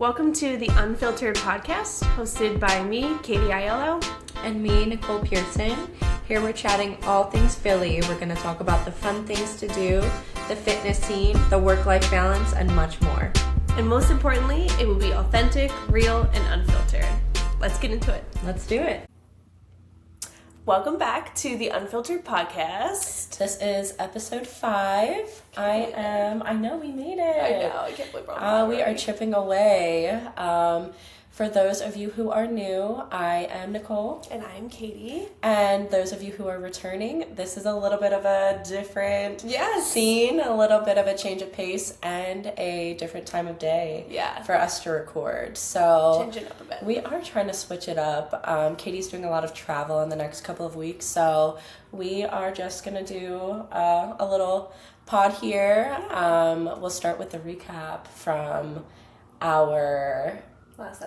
Welcome to the Unfiltered Podcast, hosted by me, Katie Aiello. And me, Nicole Pearson. Here we're chatting all things Philly. We're going to talk about the fun things to do, the fitness scene, the work-life balance, and much more. And most importantly, it will be authentic, real, and unfiltered. Let's get into it. Let's do it. Welcome back to the Unfiltered Podcast. This is episode 5. I know we made it. I know, I can't believe we're on 5 we are chipping away. For those of you who are new, I am Nicole. And I'm Katie. And those of you who are returning, this is a little bit of a different Yes. scene, a little bit of a change of pace, and a different time of day for us to record. So change it up a bit. We are trying to switch it up. Katie's doing a lot of travel in the next couple of weeks, so we are just going to do a little pod here. We'll start with the recap from our last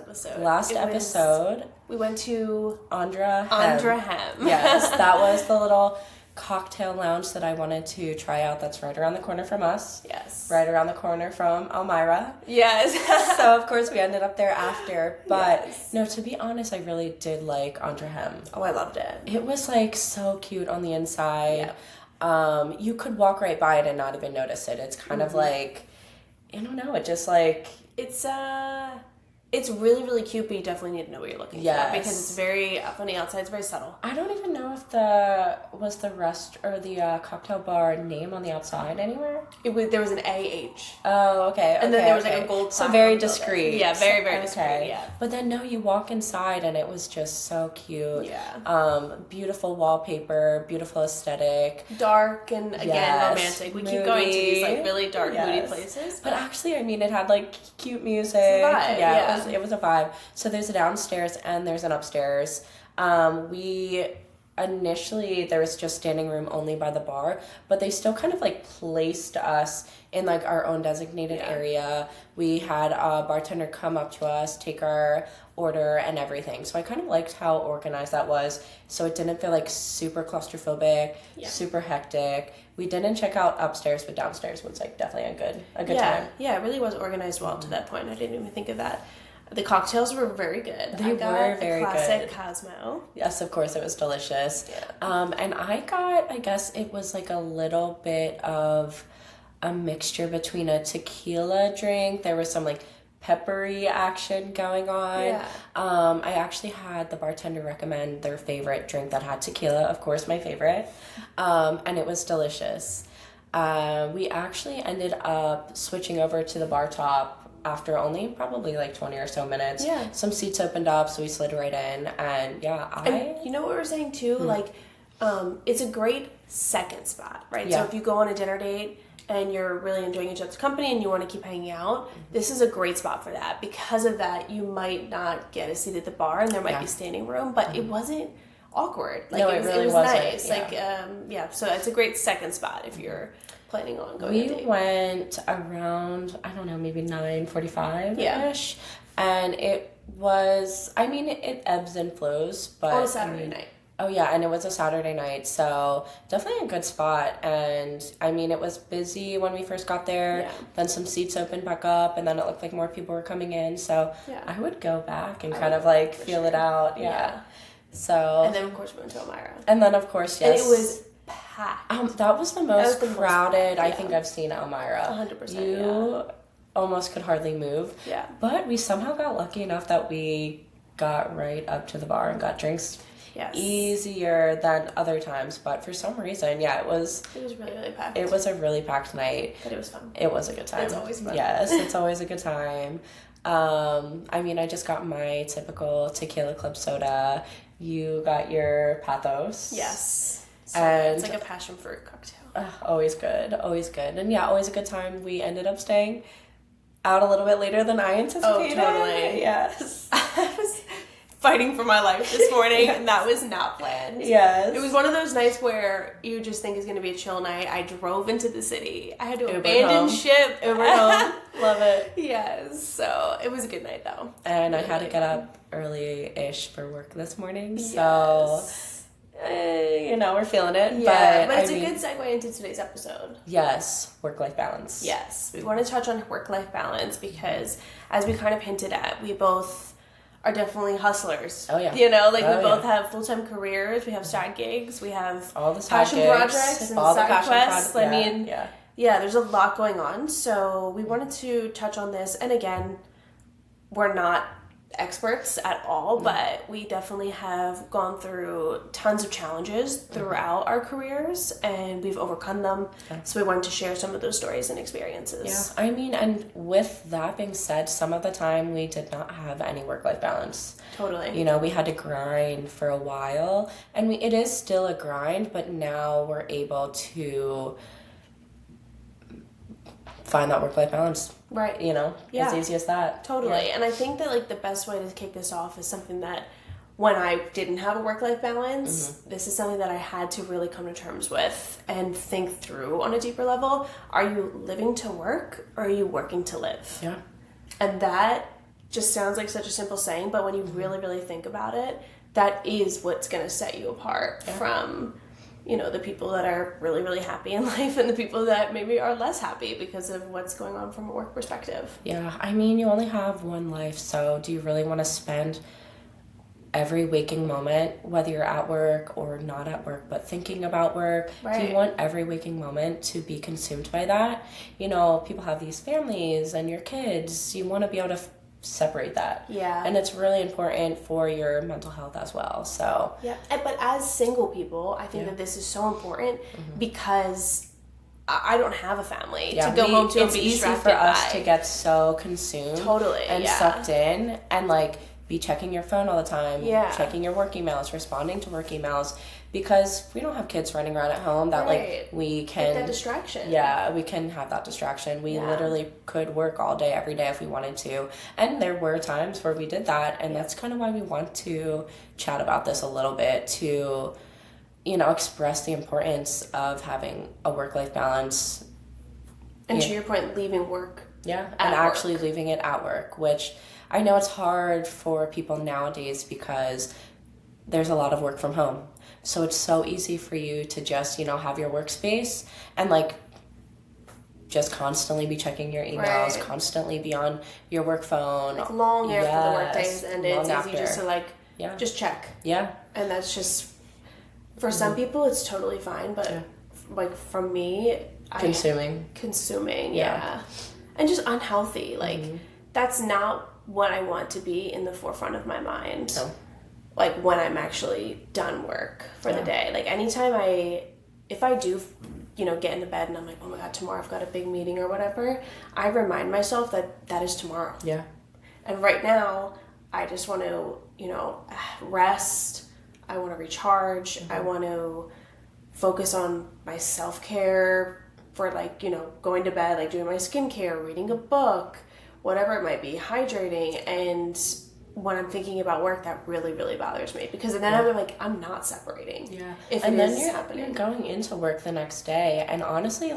episode. We went to Andra Hem. Yes, that was the little cocktail lounge that I wanted to try out. That's right around the corner from us. Yes. Right around the corner from Elmira. Yes. So, of course, we ended up there after. But, yes. No, to be honest, I really did like Andra Hem. Oh, I loved it. It was, so cute on the inside. Yeah. You could walk right by it and not even notice it. It's kind of I don't know, it just It's really, really cute, but you definitely need to know what you're looking for. Because it's very, on the outside, it's very subtle. I don't even know if the cocktail bar name on the outside anywhere? There was an AH. Oh, okay. And then there was a gold so very discreet. Yeah, very, very discreet, yeah. But then, no, you walk inside and it was just so cute. Yeah. Beautiful wallpaper, beautiful aesthetic. Dark and, again, romantic. We keep going to these, really dark, moody places. But actually, it had, cute music. It's a vibe, yeah. It was a vibe. So there's a downstairs and there's an upstairs. Initially, there was just standing room only by the bar, but they still kind of placed us in our own designated area. We had a bartender come up to us, take our order and everything. So I kind of liked how organized that was. So it didn't feel super claustrophobic, super hectic. We didn't check out upstairs, but downstairs was definitely a good time. Yeah, it really was organized well to that point. I didn't even think of that. The cocktails were very good. They were very good. Classic Cosmo. Yes, of course, it was delicious. Yeah. And I got, I guess it was a little bit of a mixture between a tequila drink. There was some peppery action going on. Yeah. I actually had the bartender recommend their favorite drink that had tequila, of course, my favorite. And it was delicious. We actually ended up switching over to the bar top after only probably 20 or so minutes. Yeah. Some seats opened up, so we slid right in, and And you know what we were saying too? It's a great second spot, right? Yeah. So if you go on a dinner date and you're really enjoying each other's company and you want to keep hanging out, this is a great spot for that. Because of that, you might not get a seat at the bar and there might be standing room, but it wasn't awkward. No, it really was wasn't. nice. So it's a great second spot if you're planning on going on a date. We went around, I don't know, maybe 9:45-ish. And it was, it ebbs and flows, but... On a Saturday night. Oh, yeah, and it was a Saturday night, so definitely a good spot. And, it was busy when we first got there. Yeah. Then some seats opened back up, and then it looked like more people were coming in. So I would go back and kind of, feel it out. Yeah. So... And then, of course, we went to Elmira. And then, of course, And it was packed. That was the most crowded I packed, think I've seen Elmira. 100%, You almost could hardly move. Yeah. But we somehow got lucky enough that we got right up to the bar and got drinks easier than other times. But for some reason, it was really, really packed. It was a really packed night. But it was fun. It was a good time. It's always fun. Yes, it's always a good time. I just got my typical tequila club soda. You got your Pathos. Yes. So and it's a passion fruit cocktail. Always good. And always a good time. We ended up staying out a little bit later than I anticipated. Oh, totally. Yes. I was fighting for my life this morning, and that was not planned. Yes. It was one of those nights where you just think it's going to be a chill night. I drove into the city. I had to abandon ship. Uber home. Love it. Yes. So it was a good night, though. And I had to get up early-ish for work this morning, so... we're feeling it. Yeah, but it's a good segue into today's episode. Yes, work-life balance. Yes, we want to touch on work-life balance because, as we kind of hinted at, we both are definitely hustlers. Oh, yeah. We both have full-time careers, we have side gigs, we have all the passion projects and side quests. There's a lot going on. So we wanted to touch on this, and again, we're not experts at all, but we definitely have gone through tons of challenges throughout our careers, and we've overcome them. So we wanted to share some of those stories and experiences. And with that being said, some of the time we did not have any work-life balance. Totally. We had to grind for a while, and it is still a grind, but now we're able to find that work-life balance. Right. As easy as that. Totally. Yeah. And I think that the best way to kick this off is something that when I didn't have a work-life balance, this is something that I had to really come to terms with and think through on a deeper level. Are you living to work, or are you working to live? Yeah. And that just sounds like such a simple saying, but when you really, really think about it, that is what's going to set you apart from the people that are really, really happy in life and the people that maybe are less happy because of what's going on from a work perspective. Yeah, you only have one life, so do you really want to spend every waking moment, whether you're at work or not at work, but thinking about work? Right. Do you want every waking moment to be consumed by that? People have these families and your kids. You want to be able to separate that. Yeah. And it's really important for your mental health as well. So yeah. But as single people, I think that this is so important because I don't have a family to go home to. It's easy for us to get so consumed and sucked in and be checking your phone all the time, checking your work emails, responding to work emails, because we don't have kids running around at home that we can get that distraction. Yeah, we can have that distraction. We literally could work all day, every day if we wanted to. And there were times where we did that, and that's kind of why we want to chat about this a little bit, to express the importance of having a work-life balance. And to your point, leaving work. Yeah, and actually leaving it at work, which I know it's hard for people nowadays because there's a lot of work from home. So it's so easy for you to just, have your workspace and just constantly be checking your emails, constantly be on your work phone. Long after the workday has ended, it's easy just to just check. Yeah. And that's just, for some people it's totally fine, but for me, consuming, and just unhealthy. That's not what I want to be in the forefront of my mind. No. When I'm actually done work for the day. Anytime if I do, get into bed and I'm like, oh my God, tomorrow I've got a big meeting or whatever, I remind myself that is tomorrow. Yeah. And right now, I just want to, rest. I want to recharge. I want to focus on my self-care for going to bed, doing my skincare, reading a book, whatever it might be, hydrating. And when I'm thinking about work, that really, really bothers me, because then I'm not separating. Yeah. And then you're going into work the next day, and honestly,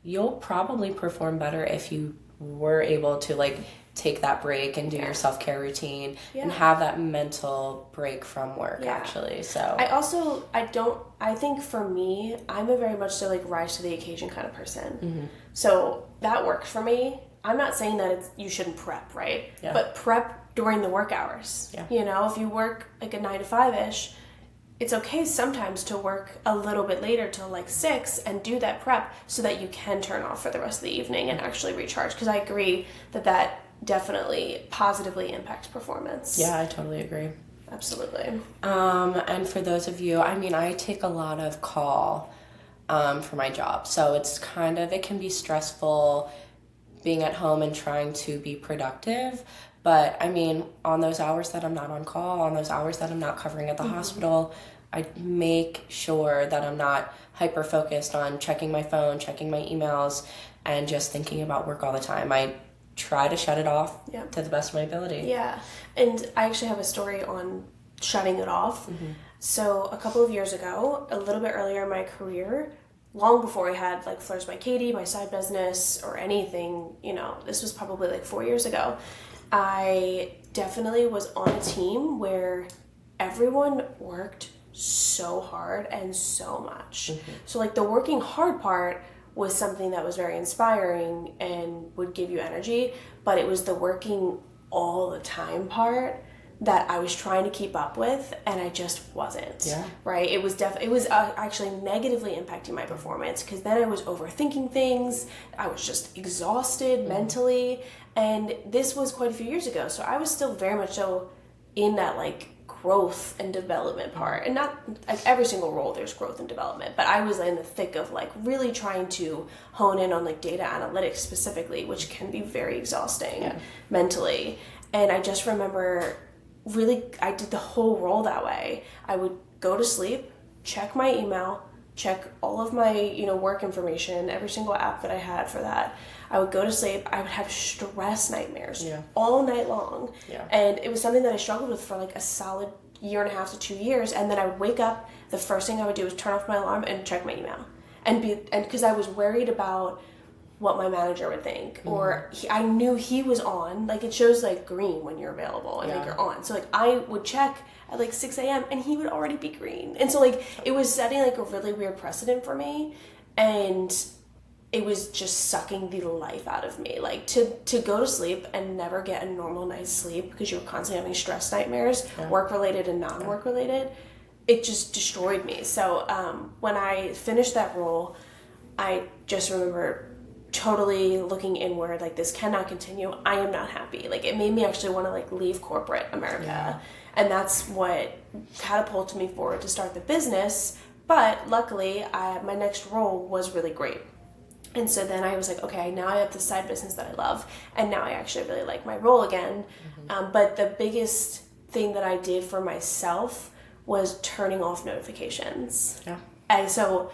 you'll probably perform better if you were able to take that break and do your self-care routine and have that mental break from work actually. So I think for me, I'm a very much so rise to the occasion kind of person. So that works for me. I'm not saying that you shouldn't prep, right? Yeah. But prep during the work hours. Yeah. If you work a 9 to 5-ish, it's okay sometimes to work a little bit later till 6 and do that prep so that you can turn off for the rest of the evening and actually recharge. Because I agree that definitely positively impacts performance. Yeah, I totally agree. Absolutely. And for those of you, I take a lot of call for my job. So it's it can be stressful being at home and trying to be productive. But on those hours that I'm not on call, on those hours that I'm not covering at the hospital, I make sure that I'm not hyper-focused on checking my phone, checking my emails, and just thinking about work all the time. I try to shut it off to the best of my ability. Yeah. And I actually have a story on shutting it off. So a couple of years ago, a little bit earlier in my career, long before I had Flirts by Katie, my side business, or anything, this was probably 4 years ago, I definitely was on a team where everyone worked so hard and so much. So like the working hard part was something that was very inspiring and would give you energy, but it was the working all the time part that I was trying to keep up with, and I just wasn't. Yeah. Right? It was actually negatively impacting my performance, because then I was overthinking things. I was just exhausted mentally, and this was quite a few years ago. So I was still very much so in that like growth and development part, and not like every single role there's growth and development, but I was in the thick of like really trying to hone in on like data analytics specifically, which can be very exhausting mentally. And I just remember really, I did the whole role that way. I would go to sleep, check my email, check all of my, work information, every single app that I had for that. I would go to sleep. I would have stress nightmares all night long. Yeah. And it was something that I struggled with for like a solid 1.5 to 2 years. And then I would wake up, the first thing I would do was turn off my alarm and check my email. And because I was worried about what my manager would think, or I knew he was on, like it shows like green when you're available and like you're on, so like I would check at like 6 a.m. and he would already be green, and so like it was setting like a really weird precedent for me, and it was just sucking the life out of me, like to go to sleep and never get a normal night's sleep because you were constantly having stress nightmares, work related and non-work related. It just destroyed me. So when I finished that role, I just remember totally looking inward, like this cannot continue. I am not happy. Like it made me actually want to like leave corporate America. And that's what catapulted me forward to start the business. But luckily, my next role was really great. And so then I was like, okay, now I have this side business that I love, and now I actually really like my role again. But the biggest thing that I did for myself was turning off notifications. And so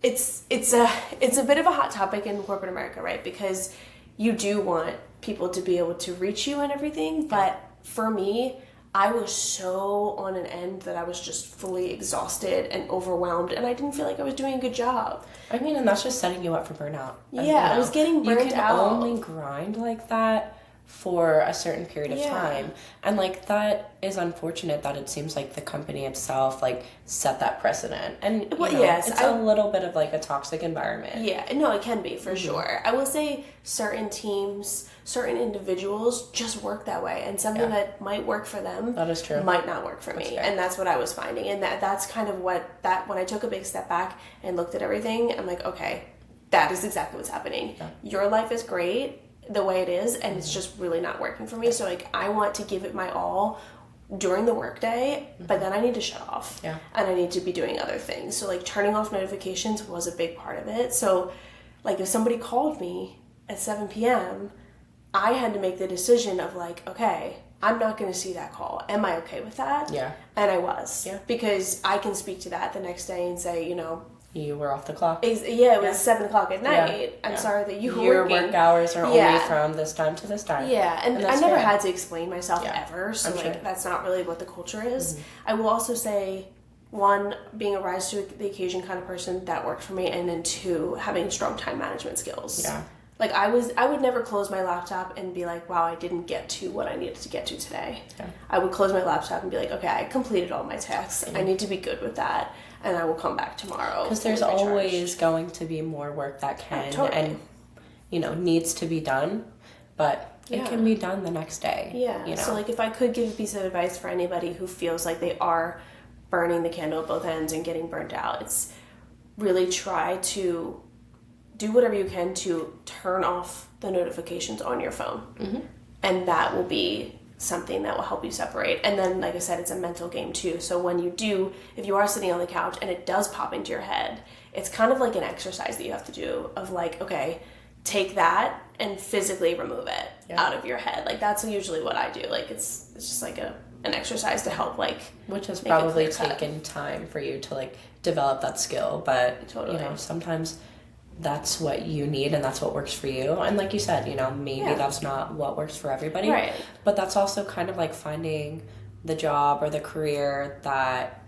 it's a bit of a hot topic in corporate America, right? Because you do want people to be able to reach you and everything, but for me, I was so on an end that I was just fully exhausted and overwhelmed, and I didn't feel like I was doing a good job. I mean, and that's just setting you up for burnout. I was getting burnt out. You can only grind like that for a certain period of time, and like that is unfortunate that it seems like the company itself like set that precedent, and it's a little bit of like a toxic environment. It can be for sure. I will say certain teams, certain individuals just work that way, and something that might work for them, that is true, might not work for me. And that's what I was finding, and that's kind of when I took a big step back and looked at everything, I'm like, okay, that is exactly what's happening. Your life is great the way it is, and it's just really not working for me. So like I want to give it my all during the workday, but then I need to shut off and I need to be doing other things. So like turning off notifications was a big part of it. So like if somebody called me at 7 p.m., I had to make the decision of like, okay, I'm not going to see that call. Am I okay with that? And I was, because I can speak to that the next day and say, you were off the clock. It was 7 o'clock at night. I'm sorry that you were Your working. work hours are only from this time to this time. And I never had to explain myself ever, so that's not really what the culture is. I will also say, one, being a rise to the occasion kind of person, that worked for me, and then two, having strong time management skills. Like I would never close my laptop and be like, wow, I didn't get to what I needed to get to today. I would close my laptop and be like, okay, I completed all my tasks. I need to be good with that, and I will come back tomorrow. Because there's always going to be more work that can and needs to be done, but it can be done the next day. So like if I could give a piece of advice for anybody who feels like they are burning the candle at both ends and getting burnt out, it's really try to do whatever you can to turn off the notifications on your phone. And that will be something that will help you separate. And then, like I said, it's a mental game too. So when if you are sitting on the couch and it does pop into your head, it's kind of like an exercise that you have to do of like, okay, take that and physically remove it out of your head. Like that's usually what I do. Like it's just like an exercise to help, like, which has probably taken time for you to like develop that skill, but sometimes that's what you need and that's what works for you. And like you said, maybe that's not what works for everybody, right? But that's also kind of like finding the job or the career that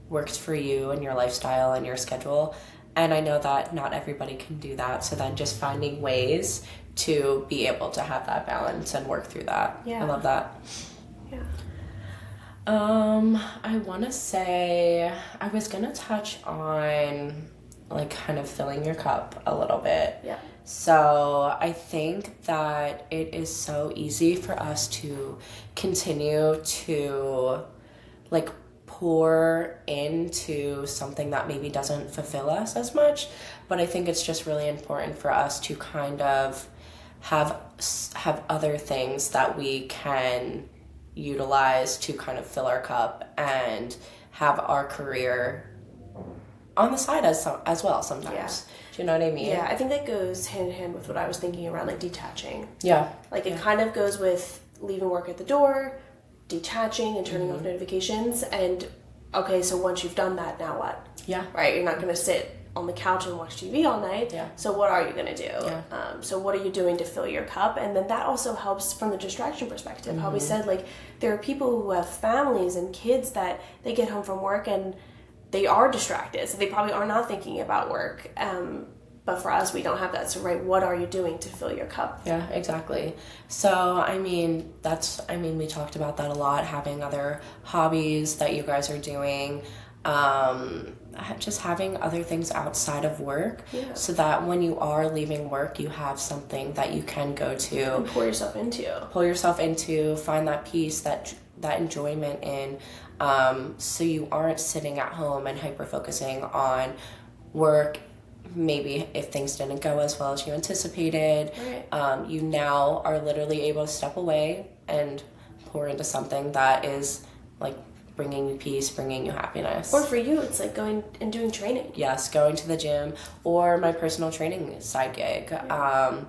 works for you and your lifestyle and your schedule. And I know that not everybody can do that, so then just finding ways to be able to have that balance and work through that. I love that. I want to say I was going to touch on like kind of filling your cup a little bit. Yeah. So I think that it is so easy for us to continue to like pour into something that maybe doesn't fulfill us as much, but I think it's just really important for us to kind of have other things that we can utilize to kind of fill our cup and have our career on the side as well sometimes. Yeah. Do you know what I mean? Yeah, I think that goes hand in hand with what I was thinking around like detaching. Yeah. Like it kind of goes with leaving work at the door, detaching and turning off notifications, and okay, so once you've done that, now what? Yeah. Right? You're not going to sit on the couch and watch TV all night. Yeah. So what are you going to do? Yeah. So what are you doing to fill your cup? And then that also helps from the distraction perspective. How we said, like, there are people who have families and kids that they get home from work and they are distracted. So they probably are not thinking about work. But for us, we don't have that. So, right, what are you doing to fill your cup? Yeah, exactly. So, I mean, we talked about that a lot, having other hobbies that you guys are doing, just having other things outside of work, so that when you are leaving work, you have something that you can go to. And pour yourself into. Find that peace, that enjoyment in, so you aren't sitting at home and hyper-focusing on work. Maybe if things didn't go as well as you anticipated, right. You now are literally able to step away and pour into something that is like bringing you peace, bringing you happiness. Or for you, it's like going and doing training. Yes, going to the gym or my personal training side gig. Yeah.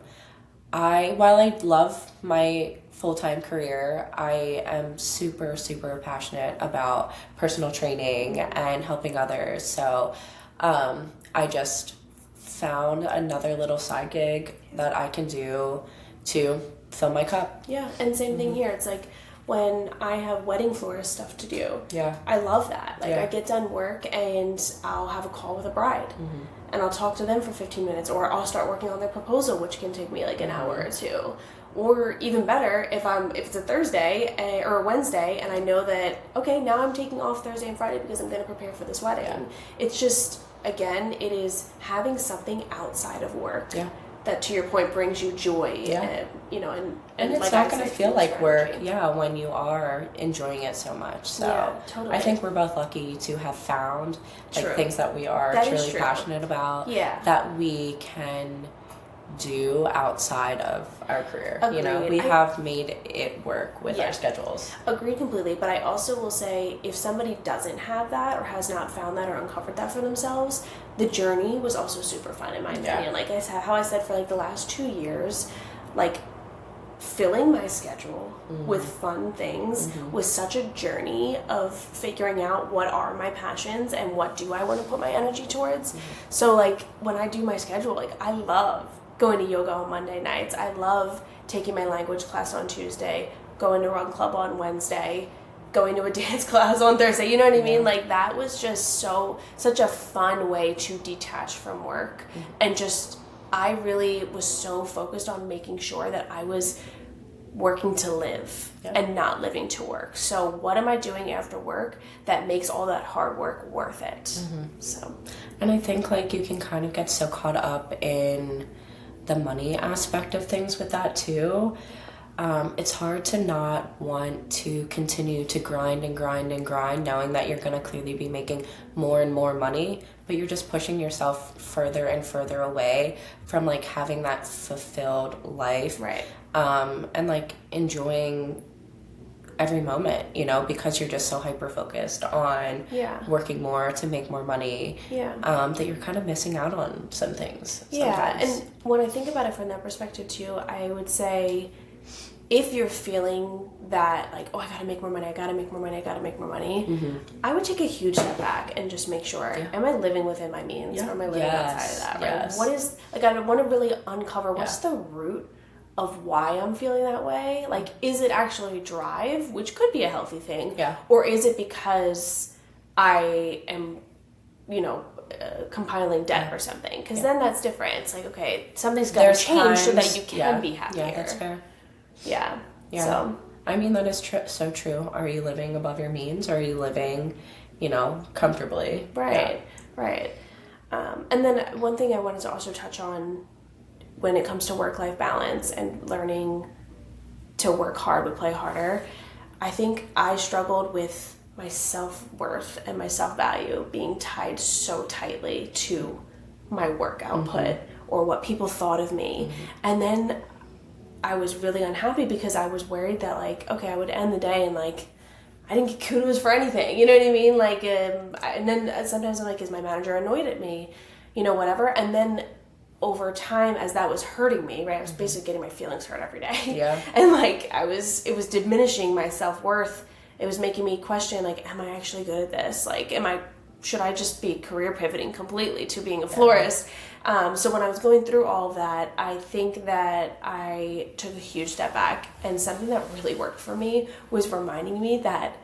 While I love my full-time career, I am super, super passionate about personal training and helping others. So I just found another little side gig that I can do to fill my cup. Yeah, and same thing here. It's like when I have wedding florist stuff to do. Yeah. I love that. Like, Yeah. I get done work and I'll have a call with a bride. And I'll talk to them for 15 minutes, or I'll start working on their proposal, which can take me like an hour or two. Or even better, if it's a Thursday or a Wednesday and I know that, okay, now I'm taking off Thursday and Friday because I'm going to prepare for this wedding. Yeah. It's just, again, it is having something outside of work that, to your point, brings you joy. And it's like not going to feel like work, energy. when you are enjoying it so much. So Yeah, totally. I think we're both lucky to have found like True. things that we are That is truly true. passionate about, Yeah. that we can do outside of our career. Agreed. We have made it work with our schedules. Agreed completely, but I also will say if somebody doesn't have that or has not found that or uncovered that for themselves, the journey was also super fun in my opinion. Like I said, how I said, for like the last 2 years, like filling my schedule with fun things was such a journey of figuring out what are my passions and what do I want to put my energy towards. So like when I do my schedule, like I love going to yoga on Monday nights. I love taking my language class on Tuesday, going to run club on Wednesday, going to a dance class on Thursday. You know what I mean? Like that was just such a fun way to detach from work. And just, I really was so focused on making sure that I was working to live and not living to work. So what am I doing after work that makes all that hard work worth it? So, and I think like you can kind of get so caught up in the money aspect of things with that too. It's hard to not want to continue to grind and grind and grind, knowing that you're going to clearly be making more and more money, but you're just pushing yourself further and further away from like having that fulfilled life. Right. And like enjoying every moment, because you're just so hyper focused on working more to make more money, that you're kind of missing out on some things. Yeah, sometimes. and when I think about it from that perspective too, I would say if you're feeling that like, oh, I gotta make more money, I would take a huge step back and just make sure, am I living within my means or am I living outside of that, right? Yes. What is, like, I want to really uncover what's the root of why I'm feeling that way. Like, is it actually drive, which could be a healthy thing, or is it because I am, compiling debt or something? Because then that's different. It's like, okay, something's got to change so that you can be happier. Yeah, that's fair. Yeah. Yeah. So I mean, that is so true. Are you living above your means, or are you living, comfortably? Right, right. And then one thing I wanted to also touch on when it comes to work-life balance and learning to work hard but play harder, I think I struggled with my self-worth and my self-value being tied so tightly to my work output or what people thought of me. And then I was really unhappy because I was worried that, like, okay, I would end the day and, like, I didn't get kudos for anything, you know what I mean? Like, and then sometimes I'm like, is my manager annoyed at me? Whatever. And then over time, as that was hurting me, right, I was basically getting my feelings hurt every day. Yeah. And, like, it was diminishing my self-worth. It was making me question, like, am I actually good at this? Like, should I just be career pivoting completely to being a florist? So when I was going through all of that, I think that I took a huge step back, and something that really worked for me was reminding me that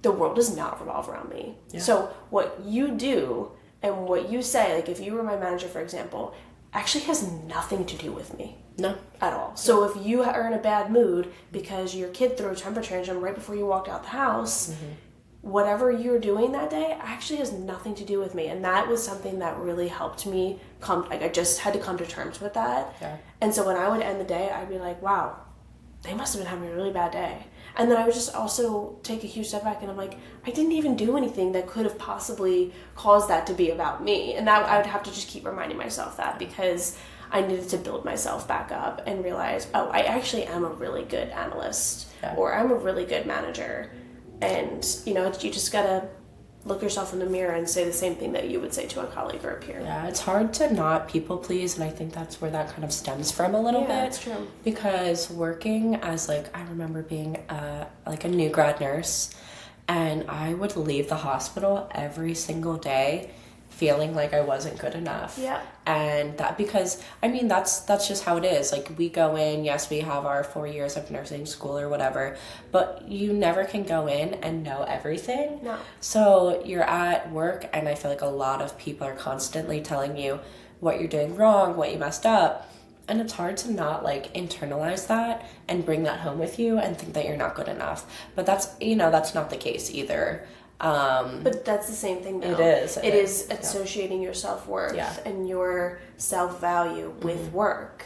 the world does not revolve around me. Yeah. So what you do and what you say, like if you were my manager, for example, actually has nothing to do with me. No. At all. So if you are in a bad mood because your kid threw a temper tantrum right before you walked out the house, whatever you're doing that day actually has nothing to do with me. And that was something that really helped me I just had to come to terms with that. Yeah. And so when I would end the day, I'd be like, wow, they must have been having a really bad day. And then I would just also take a huge step back and I'm like, I didn't even do anything that could have possibly caused that to be about me. And that I would have to just keep reminding myself that, because I needed to build myself back up and realize, oh, I actually am a really good analyst, or I'm a really good manager. And, you just gotta look yourself in the mirror and say the same thing that you would say to a colleague or a peer. Yeah, it's hard to not people please, and I think that's where that kind of stems from a little bit. Yeah, that's true. Because working as, I remember being a new grad nurse, and I would leave the hospital every single day feeling like I wasn't good enough. Yeah. And that, because that's just how it is. Like, we go in, yes, we have our 4 years of nursing school or whatever, but you never can go in and know everything. No. So you're at work, and I feel like a lot of people are constantly telling you what you're doing wrong, what you messed up. And it's hard to not internalize that and bring that home with you and think that you're not good enough. But that's not the case either. But that's the same thing, though. It is. It is associating your self-worth and your self-value with work.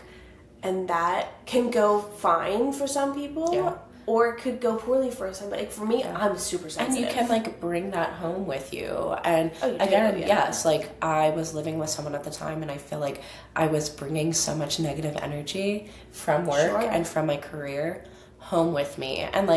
And that can go fine for some people, or it could go poorly for some. Like, for me, I'm super sensitive. And you can, bring that home with you. And yes, I was living with someone at the time, and I feel like I was bringing so much negative energy from work and from my career home with me. And,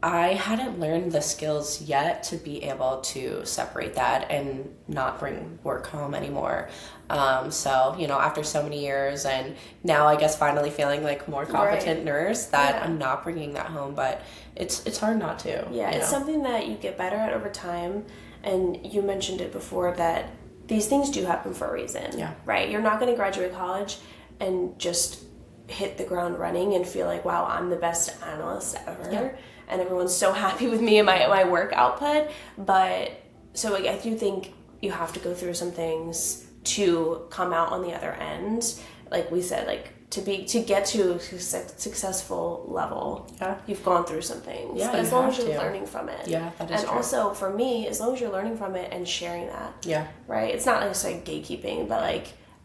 I hadn't learned the skills yet to be able to separate that and not bring work home anymore. So, after so many years, and now I guess finally feeling like more competent nurse, that I'm not bringing that home, but it's hard not to. Yeah, it's something that you get better at over time. And you mentioned it before that these things do happen for a reason. Yeah. Right? You're not going to graduate college and just hit the ground running and feel like, wow, I'm the best analyst ever. Yeah. And everyone's so happy with me and my work output. But so I do think you have to go through some things to come out on the other end. Like we said, to get to a successful level, you've gone through some things. Yeah, but as long as you're learning from it. Yeah, that is true. And also for me, as long as you're learning from it and sharing that. Yeah. Right? It's not necessarily gatekeeping, but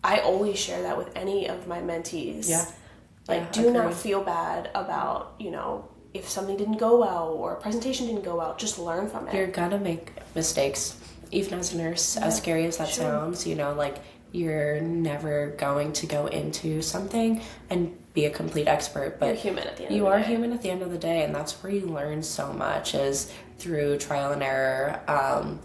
I always share that with any of my mentees. Yeah. Do not feel bad about, if something didn't go well or a presentation didn't go well, just learn from it. You're gonna make mistakes, even as a nurse, as scary as that sounds, you're never going to go into something and be a complete expert, but you're human at the end you of the are day. human at the end of the day, and that's where you learn so much, is through trial and error.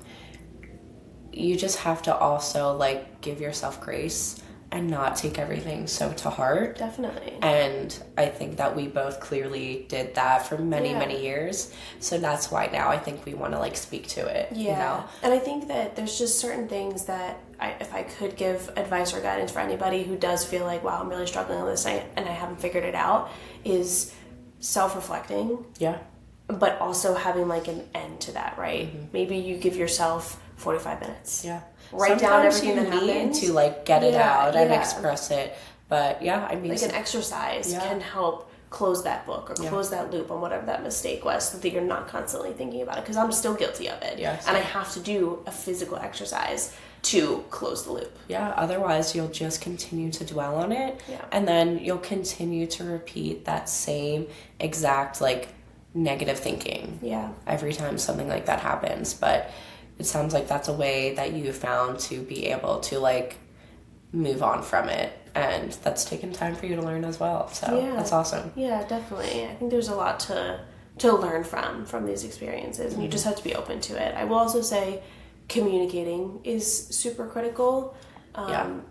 You just have to also give yourself grace and not take everything so to heart. Definitely. And I think that we both clearly did that for many, many years. So that's why now I think we want to speak to it. Yeah. And I think that there's just certain things that if I could give advice or guidance for anybody who does feel like, wow, I'm really struggling with this and I haven't figured it out, is self-reflecting. Yeah. But also having an end to that, right? Mm-hmm. Maybe you give yourself 45 minutes. Yeah. Write down everything that happened. To get it out and express it. But yeah, I mean, an exercise can help close that book or close that loop on whatever that mistake was, so that you're not constantly thinking about it, because I'm still guilty of it. And I have to do a physical exercise to close the loop. Otherwise you'll just continue to dwell on it, and then you'll continue to repeat that same exact like negative thinking every time something like that happens. But it sounds like that's a way that you found to be able to like move on from it, and that's taken time for you to learn as well, so that's awesome. Definitely. I think there's a lot to learn from these experiences, and you just have to be open to it. I will also say communicating is super critical.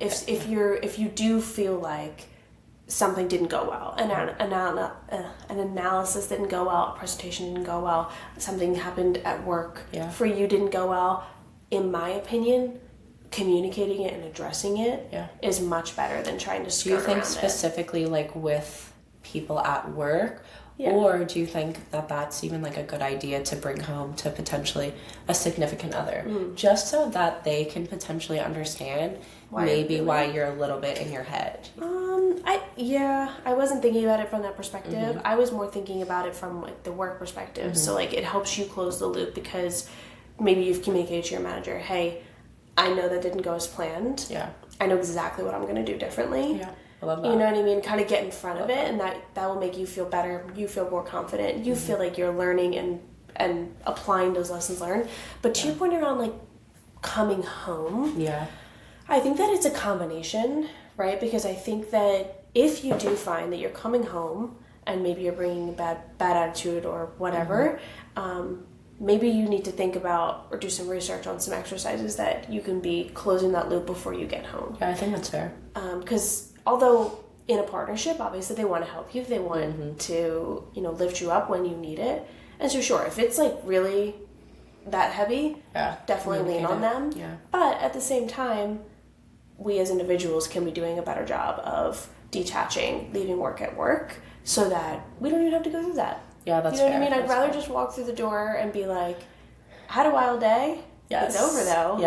If you do feel like something didn't go well, an analysis didn't go well, a presentation didn't go well, something happened at work for you didn't go well, in my opinion, communicating it and addressing it is much better than trying to skirt around it. Do you think specifically like with people at work, or do you think that that's even like a good idea to bring home to potentially a significant other, just so that they can potentially understand why you're a little bit in your head? I wasn't thinking about it from that perspective. I was more thinking about it from like the work perspective. So like it helps you close the loop, because maybe you've communicated to your manager, hey, I know that didn't go as planned. I know exactly what I'm going to do differently. I love that. You know what I mean? Kind of get in front of it, and that will make you feel better. You feel more confident. You feel like you're learning and applying those lessons learned. But to your point around like coming home, I think that it's a combination, right? Because I think that if you do find that you're coming home and maybe you're bringing a bad attitude or whatever, maybe you need to think about or do some research on some exercises that you can be closing that loop before you get home. I think that's fair. Because although in a partnership, obviously they want to help you, they want to, lift you up when you need it. And so sure, if it's like really that heavy, definitely lean on them. But at the same time, we as individuals can be doing a better job of detaching, leaving work at work, so that we don't even have to go through that. That's You know fair. what I mean? I'd rather just walk through the door and be like, had a wild day. It's over though.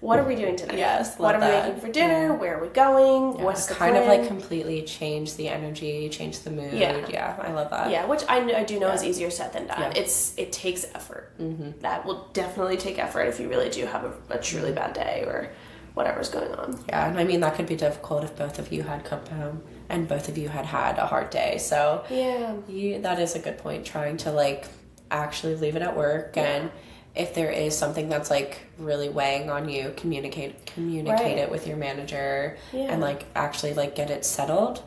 What are we doing tonight? What are we making for dinner? Where are we going? What's the plan? Kind of like completely change the energy, change the mood. I love that. Which I do know is easier said than done. It takes effort. That will definitely take effort if you really do have a truly bad day or whatever's going on. And I mean that could be difficult if both of you had come home and both of you had a hard day. So that is a good point. Trying to like actually leave it at work, and if there is something that's like really weighing on you, communicate it with your manager, and like actually like get it settled,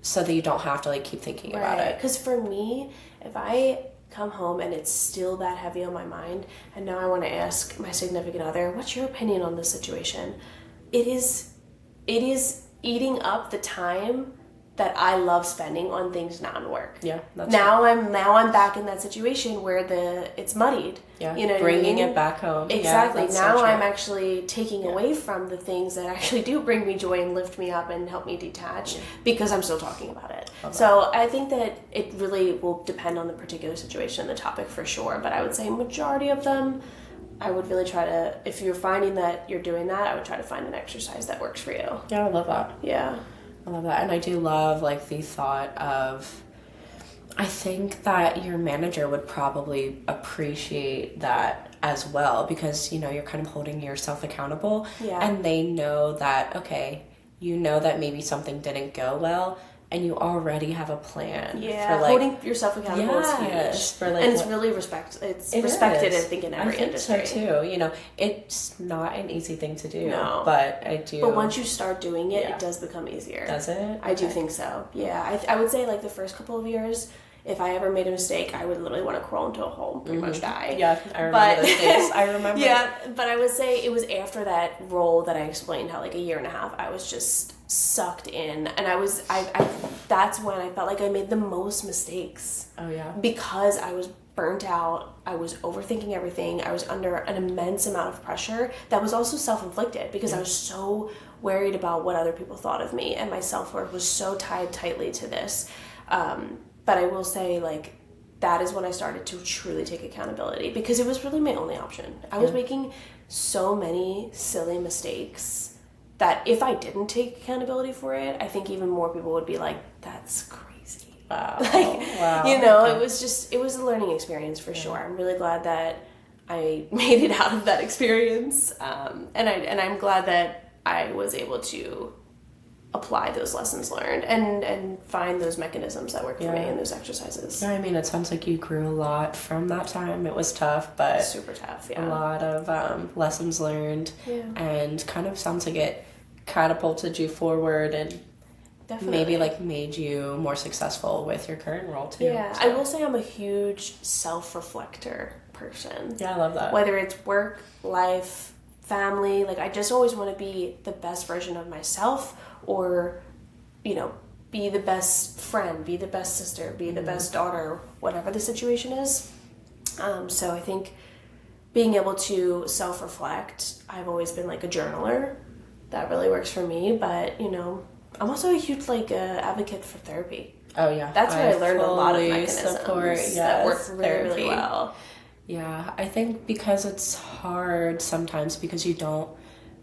so that you don't have to like keep thinking about it. Because for me, if I come home and it's still that heavy on my mind, and now I want to ask my significant other, what's your opinion on this situation? It is eating up the time that I love spending on things non-work. Now I'm back in that situation where it's muddied. Bringing it back home. Exactly. Now I'm actually taking away from the things that actually do bring me joy and lift me up and help me detach, because I'm still talking about it. So I think that it really will depend on the particular situation and the topic for sure. But I would say majority of them, I would really try to, if you're finding that you're doing that, I would try to find an exercise that works for you. I love that. I love that. And I do love like the thought of, I think that your manager would probably appreciate that as well, because you're kind of holding yourself accountable, and they know that, okay, that maybe something didn't go well, and you already have a plan. For like, holding yourself accountable is huge. For like, and it's really respected, I think, in every industry. I think so too. It's not an easy thing to do. No. But I do. But once you start doing it, it does become easier. Does it? I do think so. Yeah. I would say like the first couple of years, if I ever made a mistake, I would literally want to crawl into a hole, pretty much die. I remember those days. I remember. But I would say it was after that role that I explained how like a year and a half, I was just sucked in, and I that's when I felt like I made the most mistakes. Because I was burnt out, I was overthinking everything, I was under an immense amount of pressure that was also self-inflicted, because I was so worried about what other people thought of me, and my self-worth was so tied tightly to this. But I will say, like, that is when I started to truly take accountability, because it was really my only option. I was making so many silly mistakes that if I didn't take accountability for it, I think even more people would be like, that's crazy. Wow. Like, you know, it was a learning experience for sure. I'm really glad that I made it out of that experience. And I'm glad that I was able to apply those lessons learned and find those mechanisms that work for me in those exercises. Yeah, I mean, it sounds like you grew a lot from that time. It was tough, but super tough. Yeah, a lot of lessons learned, and kind of sounds like it catapulted you forward and maybe like made you more successful with your current role too. Yeah, so. I will say I'm a huge self-reflector person. Yeah, I love that. Whether it's work, life, family, like I just always want to be the best version of myself, or, you know, be the best friend, be the best sister, be the best daughter, whatever the situation is. So I think being able to self-reflect, I've always been like a journaler. That really works for me. But, you know, I'm also a huge advocate for therapy. Oh yeah, that's where I learned a lot of mechanisms that work really, really well. Yeah, I think because it's hard sometimes because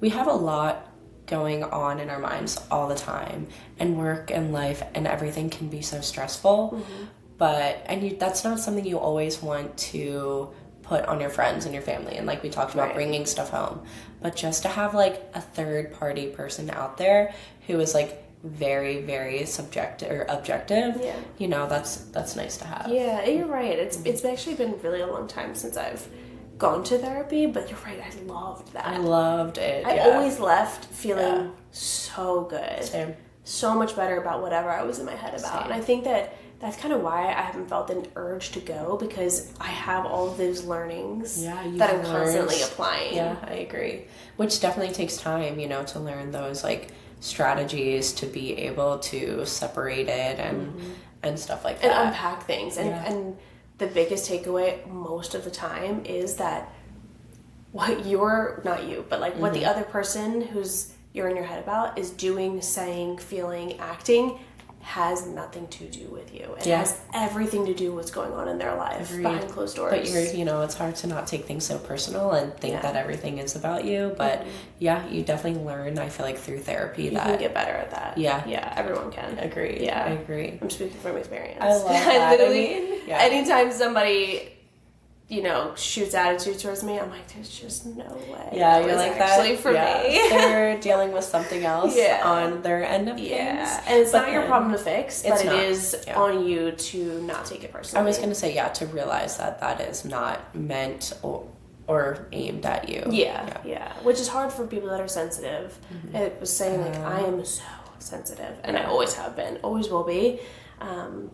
we have a lot going on in our minds all the time, and work and life and everything can be so stressful. But that's not something you always want to put on your friends and your family, and like we talked about bringing stuff home, but just to have like a third party person out there who is like very, very subjective or objective, you know, that's nice to have. Yeah, you're right. It's actually been really a long time since I've gone to therapy, but you're right, I loved that. I loved it. I always left feeling so good. Same. So much better about whatever I was in my head about. And I think that's kind of why I haven't felt an urge to go, because I have all of those learnings that I'm constantly applying. Yeah, I agree. Which definitely takes time, you know, to learn those like strategies to be able to separate it and stuff like that. And unpack things. And the biggest takeaway most of the time is that what not you, but like what the other person who's you're in your head about is doing, saying, feeling, acting has nothing to do with you. It has everything to do with what's going on in their life behind closed doors. But it's hard to not take things so personal and think that everything is about you. But you definitely learn, I feel like, through therapy you can get better at that. Yeah, everyone can. Agree. Yeah, I agree. I'm speaking from experience. I love that. I literally, anytime somebody, you know, shoots attitude towards me, I'm like, there's just no way. Yeah, you're like that. Actually, for me, they're dealing with something else on their end of things. Yeah, and it's not your problem to fix, but it is on you to not take it personally. I was gonna say to realize that is not meant or aimed at you. Yeah, which is hard for people that are sensitive. It was saying like I am so sensitive, and I always have been, always will be.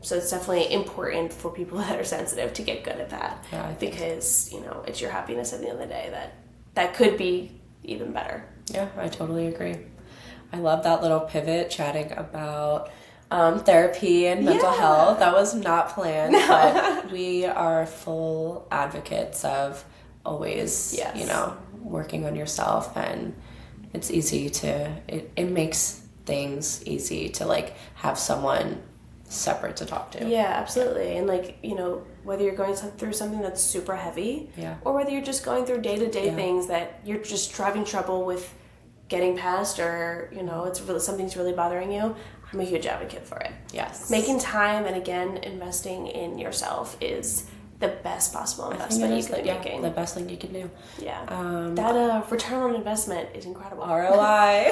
So it's definitely important for people that are sensitive to get good at that, because you know it's your happiness at the end of the day that could be even better. Yeah, I totally agree. I love that little pivot chatting about therapy and mental health. That was not planned, but we are full advocates of always, you know, working on yourself, and it's easy to it makes things easy to like have someone separate to talk to. Yeah, absolutely. And like, you know, whether you're going through something that's super heavy or whether you're just going through day-to-day things that you're just having trouble with getting past, or, you know, something's really bothering you, I'm a huge advocate for it. Yes. Making time and again investing in yourself is the best possible investment you can be making. The best thing you can do. Yeah. That return on investment is incredible. ROI.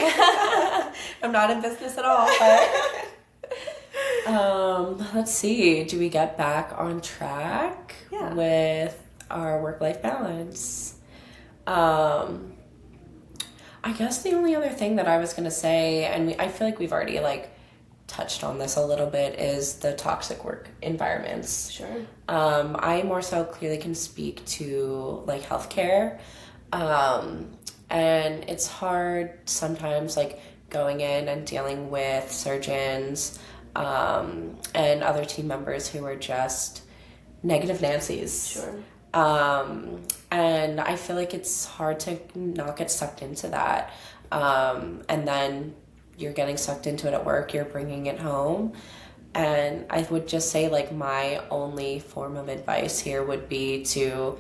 I'm not in business at all, but let's see. Do we get back on track with our work-life balance? I guess the only other thing that I was gonna say, and I feel like we've already like touched on this a little bit, is the toxic work environments. Sure. I more so clearly can speak to like healthcare, and it's hard sometimes like going in and dealing with surgeons and other team members who are just negative Nancy's. Sure. And I feel like it's hard to not get sucked into that. And then you're getting sucked into it at work, you're bringing it home. And I would just say like my only form of advice here would be to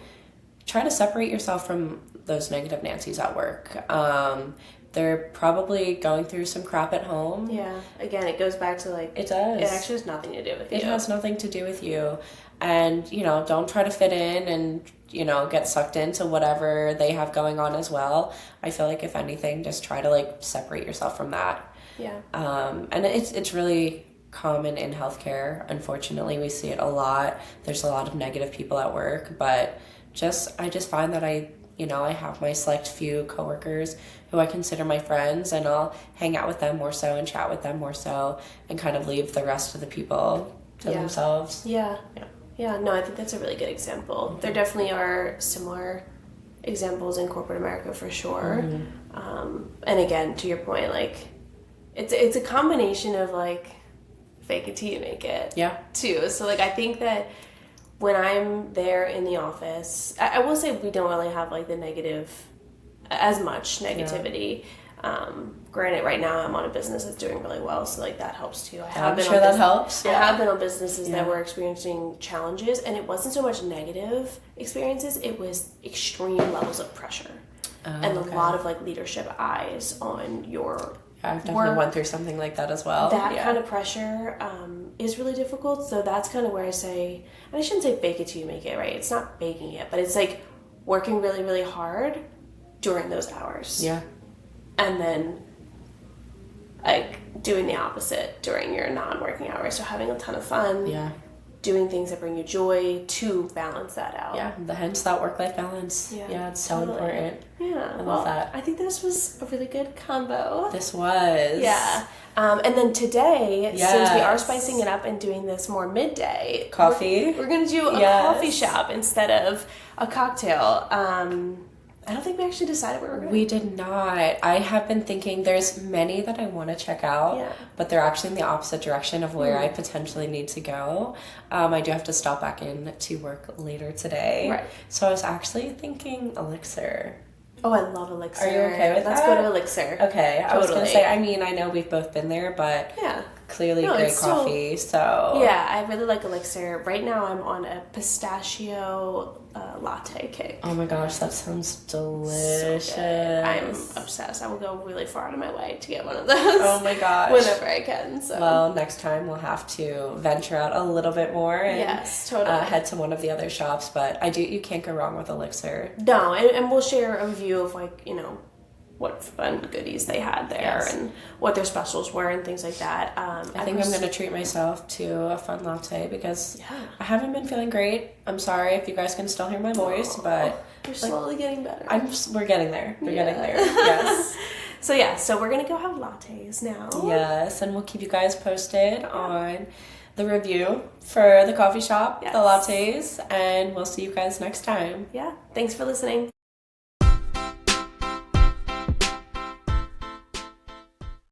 try to separate yourself from those negative Nancy's at work. they're probably going through some crap at home. Yeah. Again, it goes back to like It does. It actually has nothing to do with you. It has nothing to do with you. And, you know, don't try to fit in and, you know, get sucked into whatever they have going on as well. I feel like if anything, just try to like separate yourself from that. Yeah. And it's really common in healthcare. Unfortunately, we see it a lot. There's a lot of negative people at work, but I just find that I have my select few coworkers who I consider my friends, and I'll hang out with them more so and chat with them more so and kind of leave the rest of the people to themselves. Yeah. No, I think that's a really good example. Mm-hmm. There definitely are similar examples in corporate America for sure. Mm-hmm. And again, to your point, like it's a combination of like fake it till you make it. Yeah. Too. So like I think that when I'm there in the office, I will say we don't really have like as much negativity. Yeah. Granted, right now I'm on a business that's doing really well, so like that helps too. I'm sure that helps. Yeah. I have been on businesses that were experiencing challenges, and it wasn't so much negative experiences; it was extreme levels of pressure, and a lot of like leadership eyes on your. I've definitely went through something like that as well. That kind of pressure is really difficult. So that's kind of where I say, and I shouldn't say fake it till you make it, right? It's not faking it, but it's like working really, really hard during those hours. Yeah. And then like doing the opposite during your non-working hours. So having a ton of fun. Yeah. Doing things that bring you joy to balance that out. Yeah, hence that work-life balance. Yeah, it's so important. Yeah, I love that. I think this was a really good combo. This was. Yeah. And then today, since we are spicing it up and doing this more midday. Coffee. We're going to do a coffee shop instead of a cocktail. I don't think we actually decided where we're going. We did not. I have been thinking there's many that I want to check out, but they're actually in the opposite direction of where I potentially need to go. I do have to stop back in to work later today. Right. So I was actually thinking Elixir. Oh, I love Elixir. Are you okay with that? Let's go to Elixir. Okay. Totally. I was going to say, I mean, I know we've both been there, but clearly great coffee, so. Yeah, I really like Elixir. Right now I'm on a pistachio latte cake. Oh my gosh, that sounds delicious. So I'm obsessed. I will go really far out of my way to get one of those. Oh my gosh. Whenever I can. So. Well, next time we'll have to venture out a little bit more and head to one of the other shops, but you can't go wrong with Elixir. No, and we'll share a review of like, you know, what fun goodies they had there and what their specials were and things like that. I think I'm going to treat myself to a fun latte because I haven't been feeling great. I'm sorry if you guys can still hear my voice, but you're slowly getting better. We're getting there. We're getting there. Yes. So we're going to go have lattes now. Yes, and we'll keep you guys posted on the review for the coffee shop, the lattes, and we'll see you guys next time. Yeah. Thanks for listening.